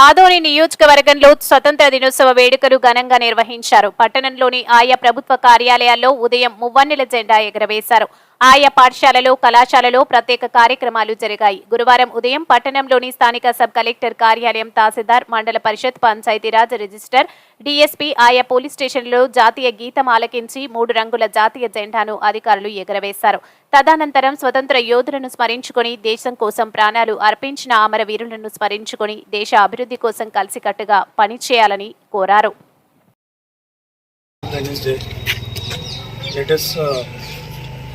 ఆదోని నియోజకవర్గంలో స్వతంత్ర దినోత్సవ వేడుకలు ఘనంగా నిర్వహించారు. పట్టణంలోని ఆయా ప్రభుత్వ కార్యాలయాల్లో ఉదయం మువ్వన్నెల జెండా ఎగురవేశారు. ఆయా పాఠశాలలో, కళాశాలలో ప్రత్యేక కార్యక్రమాలు జరిగాయి. గురువారం ఉదయం పట్టణంలోని స్థానిక సబ్ కలెక్టర్ కార్యాలయం, తహసీల్దార్, మండల పరిషత్, పంచాయతీరాజ్ రిజిస్టర్, డీఎస్పీ ఆయా పోలీస్ స్టేషన్లలో జాతీయ గీతం ఆలకించి 3 రంగుల జాతీయ జెండాను అధికారులు ఎగురవేశారు. తదనంతరం స్వతంత్ర యోధులను స్మరించుకుని దేశం కోసం ప్రాణాలు అర్పించిన అమరవీరులను స్మరించుకుని దేశ అభివృద్ధి కోసం కలిసికట్టుగా పనిచేయాలని కోరారు.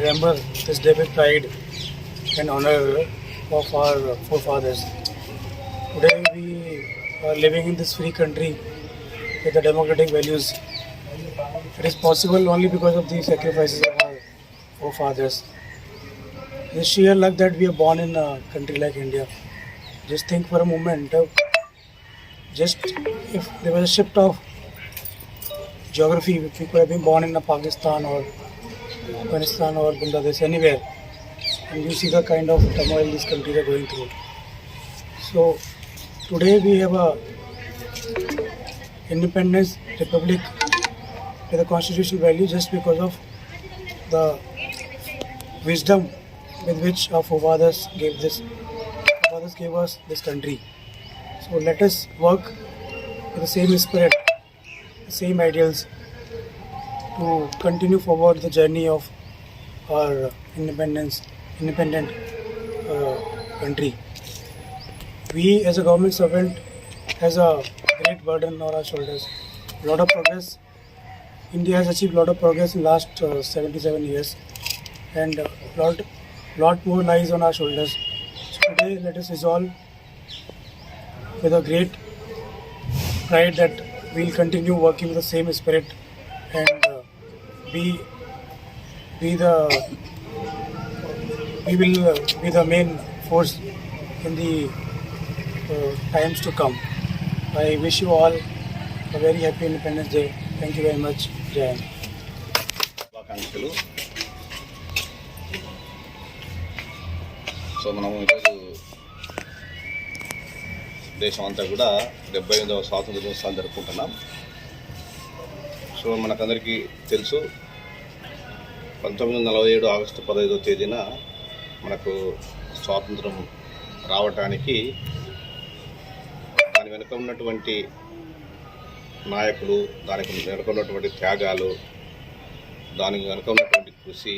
Remember this day with pride and honor of our forefathers. Today we are living in this free country with the democratic values. It is possible only because of the sacrifices of our forefathers. It is sheer luck that we are born in a country like India. Just think for a moment, just if there was a shift of geography, if we could have been born in Pakistan or Afghanistan or Bangladesh, anywhere, and you see the kind of turmoil these countries are going through. So today we have a independence republic with a constitutional value just because of the wisdom with which our forefathers gave us this country. So let us work with the same spirit, the same ideals, to continue forward the journey of our independent country. We as a government servant has a great burden on our shoulders. A lot of progress. India has achieved a lot of progress in last 77 years, and lot more lies on our shoulders. So today let us resolve with a great pride that we will continue working with the same spirit and we will be the main force in the times to come. I wish you all a very happy Independence Day. Thank you very much. Jai Hind. So మనం ఈరోజు దేశం అంతా కూడా 78వ స్వాతంత్ర దినోత్సవాన్ని జరుపుకుంటున్నాం. So మనకందరికీ తెలుసు 1947 ఆగస్టు 15వ తేదీన మనకు స్వాతంత్రం రావటానికి దాని వెనుక ఉన్నటువంటి నాయకులు, దానికి వెనుక ఉన్నటువంటి త్యాగాలు, దానికి వెనుక ఉన్నటువంటి కృషి,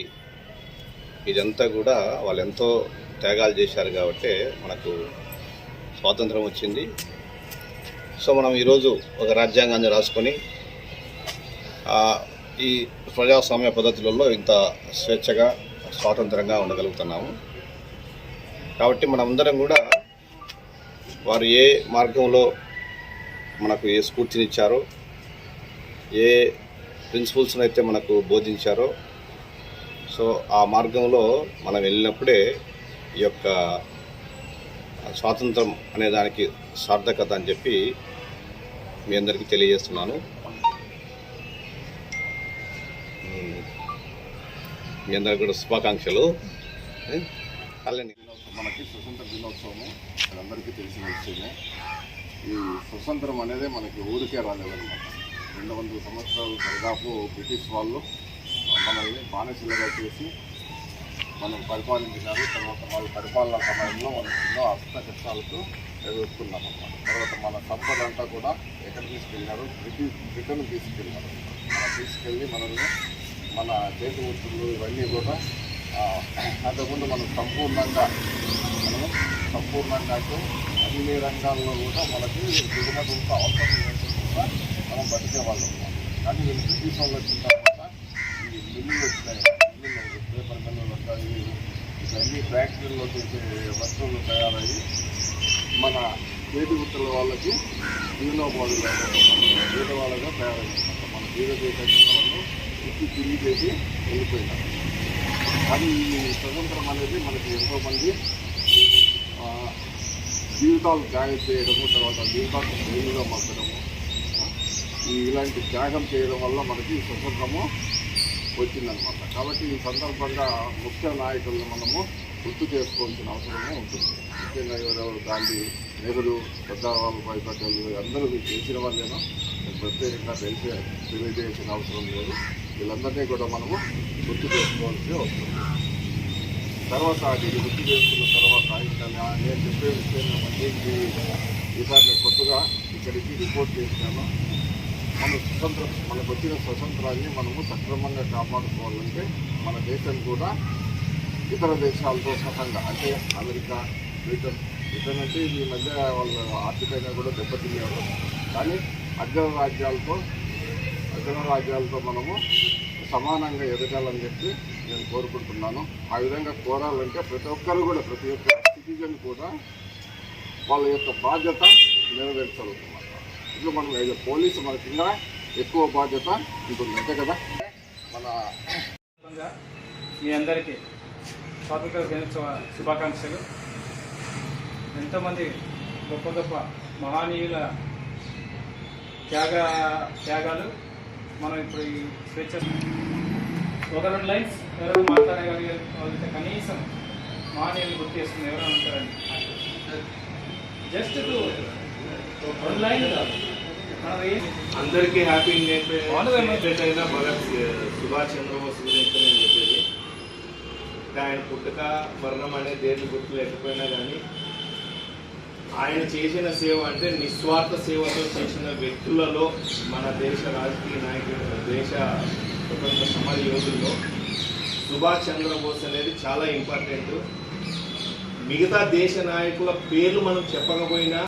ఇదంతా కూడా వాళ్ళు ఎంతో త్యాగాలు చేశారు కాబట్టి మనకు స్వాతంత్రం వచ్చింది. సో మనం ఈరోజు ఒక రాజ్యాంగాన్ని రాసుకొని ఈ ప్రజాస్వామ్య పద్ధతులలో ఇంత స్వేచ్ఛగా స్వాతంత్రంగా ఉండగలుగుతున్నాము. కాబట్టి మనమందరం కూడా వారు ఏ మార్గంలో మనకు ఏ స్ఫూర్తినిచ్చారో, ఏ ప్రిన్సిపల్స్ని అయితే మనకు బోధించారో, సో ఆ మార్గంలో మనం వెళ్ళినప్పుడే ఈ యొక్క స్వాతంత్రం అనే దానికి సార్థకత అని చెప్పి మీ అందరికీ తెలియజేస్తున్నాను. మీ అందరికి కూడా శుభాకాంక్షలు. మనకి స్వతంత్ర దినోత్సవము అందరికీ తెలిసిన విషయమే. ఈ స్వతంత్రం అనేది మనకి ఊరికే రాలేదన్నమాట. 200 సంవత్సరాలు దాదాపు బ్రిటిష్ వాళ్ళు మనల్ని బానిసలుగా చేసి మనం పరిపాలించినారు. తర్వాత వాళ్ళ పరిపాలన సమయంలో మనం ఎన్నో అష్ట కష్టాలతో ఎదుర్కొన్నాం అన్నమాట. తర్వాత మన సంపద అంతా కూడా ఎక్కడ తీసుకెళ్ళినారు, బ్రిటన్ తీసుకెళ్ళినారు. తీసుకెళ్ళి మనల్ని మన చేతి వృత్తులు ఇవన్నీ కూడా అంతకుముందు మనం సంపూర్ణంగా అన్ని రంగాల్లో కూడా మనకి దిగుమతులతో అవసరం లేకుండా మనం బతికేవాళ్ళం. కానీ వీళ్ళు బ్రిటిష్ వాళ్ళు వచ్చిన తర్వాత ఈ మిల్లులు వచ్చినాయి, పేపర్ మిల్లులు ఉంటాయి, ఇవన్నీ ఫ్యాక్టరీల్లో చేసే వస్తువులు తయారయ్యి మన చేతి వృత్తుల వాళ్ళకి జీవనోపాధులు వాళ్ళగా తయారయ్యింది. మన జీవదేశంలో వాళ్ళు ఇచ్చి తిరిగి చేసి వెళ్ళిపోయినారు. కానీ ఈ స్వతంత్రం అనేది మనకి ఎంతోమంది జీవితాలు త్యాగం చేయడము, తర్వాత జీవితాలను శైలిగా మార్చడము, ఇలాంటి త్యాగం చేయడం వల్ల మనకి స్వతంత్రము వచ్చిందనమాట. కాబట్టి ఈ సందర్భంగా ముఖ్య నాయకులను మనము గుర్తు చేసుకోవాల్సిన అవసరము ఉంటుంది. ముఖ్యంగా ఎవరెవరు గాంధీ, నెహ్రూ, సర్దార్ వల్లభాయ్ పటేల్ అందరూ మీకు తెలిసిన వాళ్ళేనో ప్రత్యేకంగా తెలియజేసిన అవసరం లేదు. వీళ్ళందరినీ కూడా మనము గుర్తు చేసుకోవాల్సి వస్తుంది. తర్వాత ఇది గుర్తు చేసుకున్న తర్వాత ఇంకా నేను చెప్పే విషయం ఏమంటే ఈసారి కొత్తగా ఇక్కడికి రిపోర్ట్ చేసినాను. మనకు వచ్చిన స్వతంత్రాన్ని మనము సక్రమంగా కాపాడుకోవాలంటే మన దేశం కూడా ఇతర దేశాలతో సహంగా అంటే అమెరికా, బ్రిటన్ అంటే ఈ మధ్య వాళ్ళు ఆర్థికంగా కూడా దెబ్బతిన్నారు. కానీ అగ్రరాజ్యాలతో మనము సమానంగా ఎదగాలని చెప్పి నేను కోరుకుంటున్నాను. ఆ విధంగా కోరాలంటే ప్రతి ఒక్క సిటిజన్ కూడా వాళ్ళ యొక్క బాధ్యత నెరవేర్చగలుగుతున్నారు. ఇట్లా మనం పోలీసు మనకి ఇంకా ఎక్కువ బాధ్యత ఉంటుంది, అంతే కదా. మన మీ అందరికీ స్వాతంత్ర దినోత్సవ శుభాకాంక్షలు. ఎంతోమంది గొప్ప గొప్ప మహనీయుల త్యాగాలు మనం ఇప్పుడు ఈ స్వేచ్ఛ ఒక 2 లైన్స్ ఎవరైనా మాట్లాడగలిగే వాళ్ళైతే కనీసం మహనీయులు గుర్తు చేసుకుని ఎవరైనా ఉంటారండి. జస్ట్ 2 లైన్ కాదు. అందరికీ హ్యాపీ ఇండిపెండెన్స్ అయినా భగత్ సుభాష్ చంద్రబోస్ గురించి నేను చెప్పేది. ఆయన పుట్టుక మరణం అనేది దేని గుర్తు లేకపోయినా కానీ ఆయన చేసిన సేవ అంటే నిస్వార్థ సేవతో చేసిన వ్యక్తులలో మన దేశ రాజకీయ నాయకులు, దేశ స్వతంత్ర సమర యోధుల్లో సుభాష్ చంద్రబోస్ అనేది చాలా ఇంపార్టెంట్. మిగతా దేశ నాయకుల పేర్లు మనం చెప్పకపోయినా